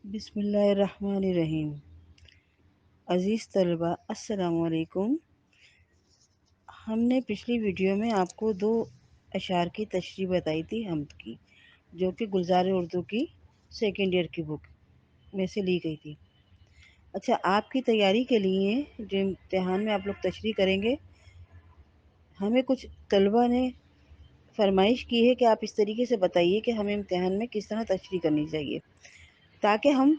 बिस्मिल्लाहिर्रहमानिर्रहीम। अज़ीज़ तलबा, अस्सलाम वालेकुम। हमने पिछली वीडियो में आपको दो अशार की तशरीह बताई थी हम्द की, जो कि गुलज़ार उर्दू की सेकेंड ईयर की बुक में से ली गई थी। अच्छा, आपकी तैयारी के लिए जो इम्तिहान में आप लोग तशरीह करेंगे, हमें कुछ तलबा ने फरमाइश की है कि आप इस तरीके से बताइए कि हमें इम्तिहान में किस तरह तशरीह करनी चाहिए, ताकि हम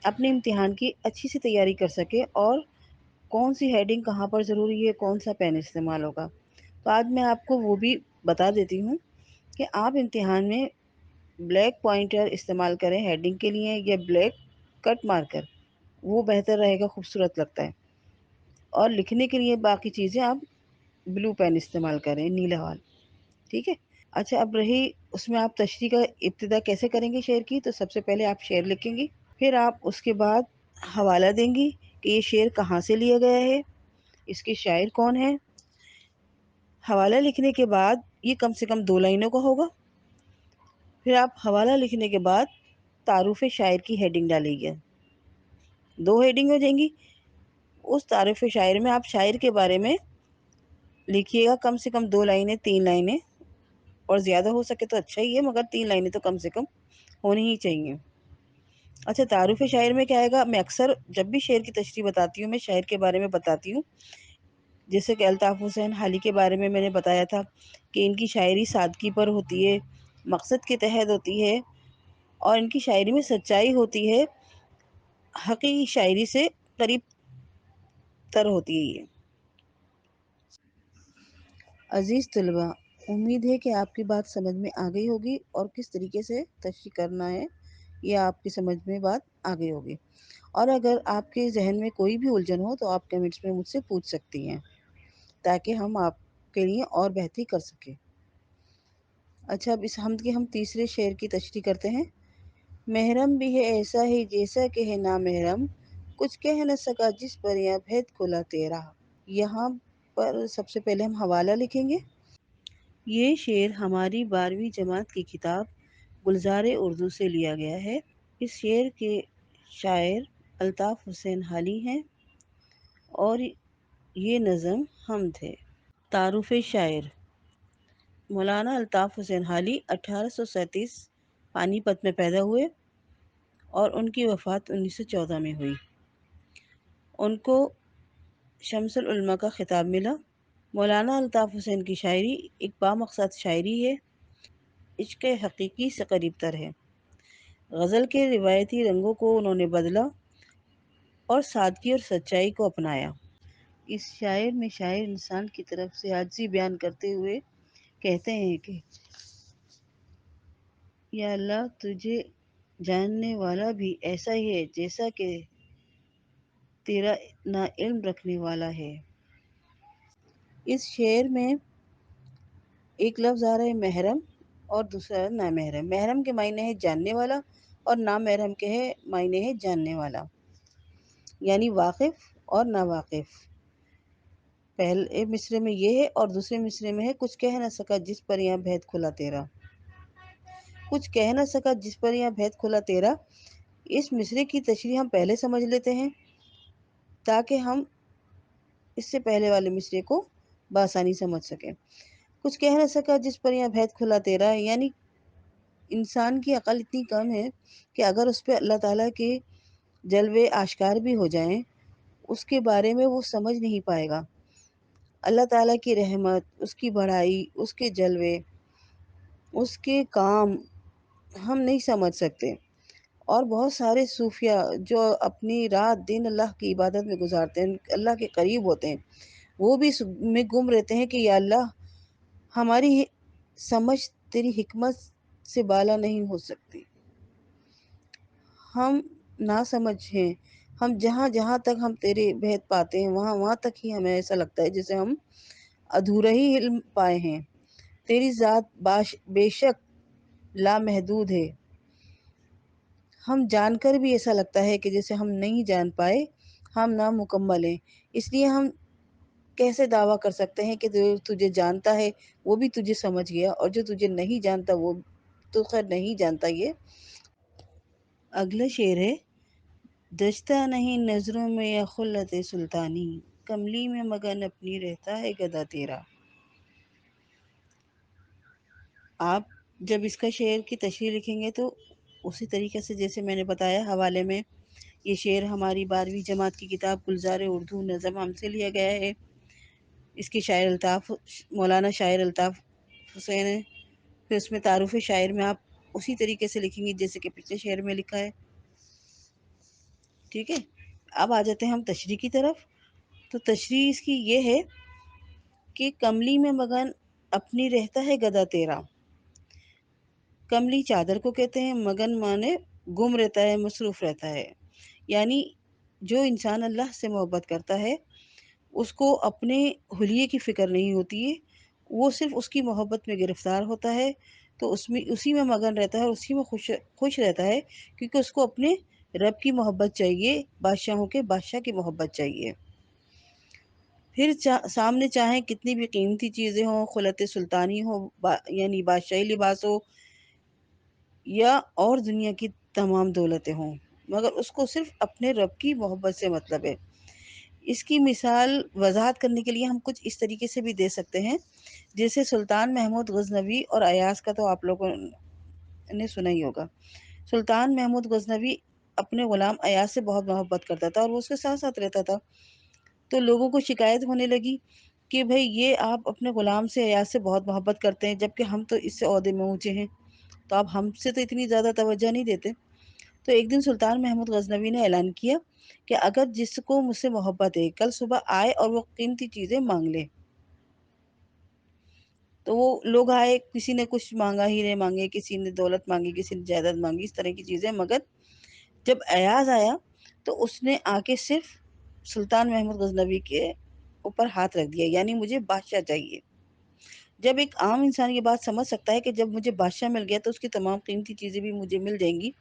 अपने इम्तिहान की अच्छी सी तैयारी कर सकें और कौन सी हेडिंग कहाँ पर ज़रूरी है, कौन सा पेन इस्तेमाल होगा। तो आज मैं आपको वो भी बता देती हूँ कि आप इम्तिहान में ब्लैक पॉइंटर इस्तेमाल करें हेडिंग के लिए या ब्लैक कट मार्कर, वो बेहतर रहेगा, खूबसूरत लगता है। और लिखने के लिए बाकी चीज़ें आप ब्लू पेन इस्तेमाल करें, नीला वाला। ठीक है। अच्छा, अब रही उसमें आप तशरीह का इब्तिदा कैसे करेंगे शेर की। तो सबसे पहले आप शेर लिखेंगी, फिर आप उसके बाद हवाला देंगी कि ये शेर कहाँ से लिया गया है, इसके शायर कौन है। हवाला लिखने के बाद ये कम से कम 2 लाइनों का होगा। फिर आप हवाला लिखने के बाद तारुफ शायर की हेडिंग डालिएगा। 2 हेडिंग हो जाएंगी। उस तारुफ शायर में आप शायर के बारे में लिखिएगा कम से कम 2 लाइनें, 3 लाइनें, और ज़्यादा हो सके तो अच्छा ही है, मगर 3 लाइनें तो कम से कम होनी ही चाहिए। अच्छा, तारुफ शायर में क्या आएगा। मैं अक्सर जब भी शेर की तशरीह बताती हूँ, मैं शायर के बारे में बताती हूँ। जैसे कि अल्ताफ़ हुसैन हाली के बारे में मैंने बताया था कि इनकी शायरी सादगी पर होती है, मकसद के तहत होती है, और इनकी शायरी में सच्चाई होती है, हक़ीक़ी शायरी से करीब तर होती है ये। अज़ीज़ तलबा, उम्मीद है कि आपकी बात समझ में आ गई होगी और किस तरीके से तशरीह करना है ये आपकी समझ में बात आ गई होगी। और अगर आपके जहन में कोई भी उलझन हो तो आप कमेंट्स में मुझसे पूछ सकती हैं, ताकि हम आपके लिए और बेहतरी कर सकें। अच्छा, अब इस हमद के हम तीसरे शेर की तशरीह करते हैं। महरम भी है ऐसा ही जैसा कि है ना महरम, कुछ कह न सका जिस पर यह भेद खुला तेरा। यहाँ पर सबसे पहले हम हवाला लिखेंगे। ये शेर हमारी 12वीं जमात की किताब गुलज़ार उर्दू से लिया गया है। इस शेर के शायर अल्ताफ़ हुसैन हाली हैं और ये नज़म हमद है। तारुफ शायर। मौलाना अल्ताफ़ हुसैन हाली 1837 पानीपत में पैदा हुए और उनकी वफ़ात 1914 में हुई। उनको शम्सुल उलमा का खिताब मिला। मौलाना अल्ताफ़ हुसैन की शायरी एक बामक़सद शायरी है, इश्क़ हक़ीक़ी से करीब तर है। गज़ल के रिवायती रंगों को उन्होंने बदला और सादगी और सच्चाई को अपनाया। इस शायर में शायर इंसान की तरफ से आजिज़ी बयान करते हुए कहते हैं कि या अल्लाह, तुझे जानने वाला भी ऐसा ही है जैसा कि तेरा ना इल्म रखने वाला है। इस शेर में एक लफ्ज़ आ रहा है महरम और दूसरा ना महरम। महरम के मायने है जानने वाला और ना महरम के है मायने है जानने वाला, यानी वाकिफ़ और ना वाकिफ़। पहले मिसरे में ये है और दूसरे मिसरे में है कुछ कह न सका जिस पर यहाँ भेद खुला तेरा। कुछ कह न सका जिस पर यहाँ भेद खुला तेरा। इस मिसरे की तशरीह हम पहले समझ लेते हैं, ताकि हम इससे पहले वाले मिसरे को बआसानी समझ सकें। कुछ कह न सका जिस पर यहाँ भेद खुला तेरा, यानी इंसान की अकल इतनी कम है कि अगर उस पर अल्लाह ताला के जलवे आश्कार भी हो जाएं, उसके बारे में वो समझ नहीं पाएगा। अल्लाह ताला की रहमत, उसकी बड़ाई, उसके जलवे, उसके काम हम नहीं समझ सकते। और बहुत सारे सूफिया जो अपनी रात दिन अल्लाह की इबादत में गुजारते हैं, अल्लाह के करीब होते हैं, वो भी में गुम रहते हैं कि या अल्लाह, हमारी समझ तेरी हिकमत से बाला नहीं हो सकती। हम ना समझ हैं। हम जहाँ जहाँ तक हम तेरे भेद पाते हैं, वहाँ वहाँ तक ही हमें ऐसा लगता है जैसे हम अधूरा ही इल्म पाए हैं। तेरी ज़ात बेशक लामहदूद है। हम जानकर भी ऐसा लगता है कि जैसे हम नहीं जान पाए, हम नामुकम्मल हैं। इसलिए हम कैसे दावा कर सकते हैं कि जो तुझे जानता है वो भी तुझे समझ गया, और जो तुझे नहीं जानता वो तो खैर नहीं जानता। ये अगला शेर है। دشتہ نہیں نظروں میں یا خلت سلطانی، کملی میں مگن اپنی رہتا ہے گدا تیرا۔ آپ جب اس کا شعر کی تشریح لکھیں گے تو اسی طریقے سے جیسے میں نے بتایا حوالے میں، یہ شعر ہماری 12ویں جماعت کی کتاب گلزار اردو نظم ہم سے لیا گیا ہے۔ اس کے شاعر الطاف مولانا شاعر الطاف حسین ہے۔ پھر اس میں تعارف شاعر میں آپ اسی طریقے سے لکھیں گے جیسے کہ پچھلے شعر میں لکھا ہے، ٹھیک ہے۔ اب آ جاتے ہیں ہم تشریح کی طرف۔ تو تشریح اس کی یہ ہے کہ کملی میں مگن اپنی رہتا ہے گدا تیرا۔ کملی چادر کو کہتے ہیں، مگن مانے گم رہتا ہے، مصروف رہتا ہے، یعنی جو انسان اللہ سے محبت کرتا ہے اس کو اپنے حلیے کی فکر نہیں ہوتی ہے، وہ صرف اس کی محبت میں گرفتار ہوتا ہے، تو اسی میں مگن رہتا ہے اور اسی میں خوش رہتا ہے، کیونکہ اس کو اپنے رب کی محبت چاہیے، بادشاہوں کے بادشاہ کی محبت چاہیے۔ پھر سامنے چاہیں کتنی بھی قیمتی چیزیں ہوں، خلت سلطانی ہو یعنی بادشاہی لباس ہو، یا اور دنیا کی تمام دولتیں ہوں، مگر اس کو صرف اپنے رب کی محبت سے مطلب ہے۔ اس کی مثال وضاحت کرنے کے لیے ہم کچھ اس طریقے سے بھی دے سکتے ہیں، جیسے سلطان محمود غزنوی اور ایاز کا تو آپ لوگوں نے سنا ہی ہوگا۔ سلطان محمود غزنوی اپنے غلام ایاز سے بہت محبت کرتا تھا اور وہ اس کے ساتھ ساتھ رہتا تھا، تو لوگوں کو شکایت ہونے لگی کہ بھئی یہ آپ اپنے غلام سے ایاز سے بہت محبت کرتے ہیں، جبکہ ہم تو اس سے عہدے میں اونچے ہیں، تو آپ ہم سے تو اتنی زیادہ توجہ نہیں دیتے۔ تو ایک دن سلطان محمود غزنوی نے اعلان کیا کہ اگر جس کو مجھ سے محبت ہے کل صبح آئے اور وہ قیمتی چیزیں مانگ لے۔ تو وہ لوگ آئے، کسی نے کچھ مانگا، ہیرے مانگے، کسی نے دولت مانگی، کسی نے جائیداد مانگی، اس طرح کی چیزیں، مگر جب ایاز آیا تو اس نے آ کے صرف سلطان محمود غزنوی کے اوپر ہاتھ رکھ دیا، یعنی مجھے بادشاہ چاہیے۔ جب ایک عام انسان یہ بات سمجھ سکتا ہے کہ جب مجھے بادشاہ مل گیا تو اس کی تمام قیمتی چیزیں بھی مجھے مل جائیں گی،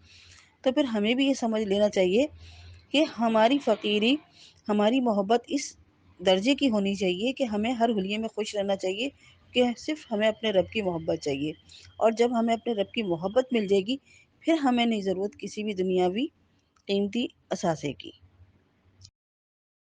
تو پھر ہمیں بھی یہ سمجھ لینا چاہیے کہ ہماری فقیری، ہماری محبت اس درجے کی ہونی چاہیے کہ ہمیں ہر حلیے میں خوش رہنا چاہیے، کہ صرف ہمیں اپنے رب کی محبت چاہیے، اور جب ہمیں اپنے رب کی محبت مل جائے گی پھر ہمیں نہیں ضرورت کسی بھی دنیاوی قیمتی اثاثے کی۔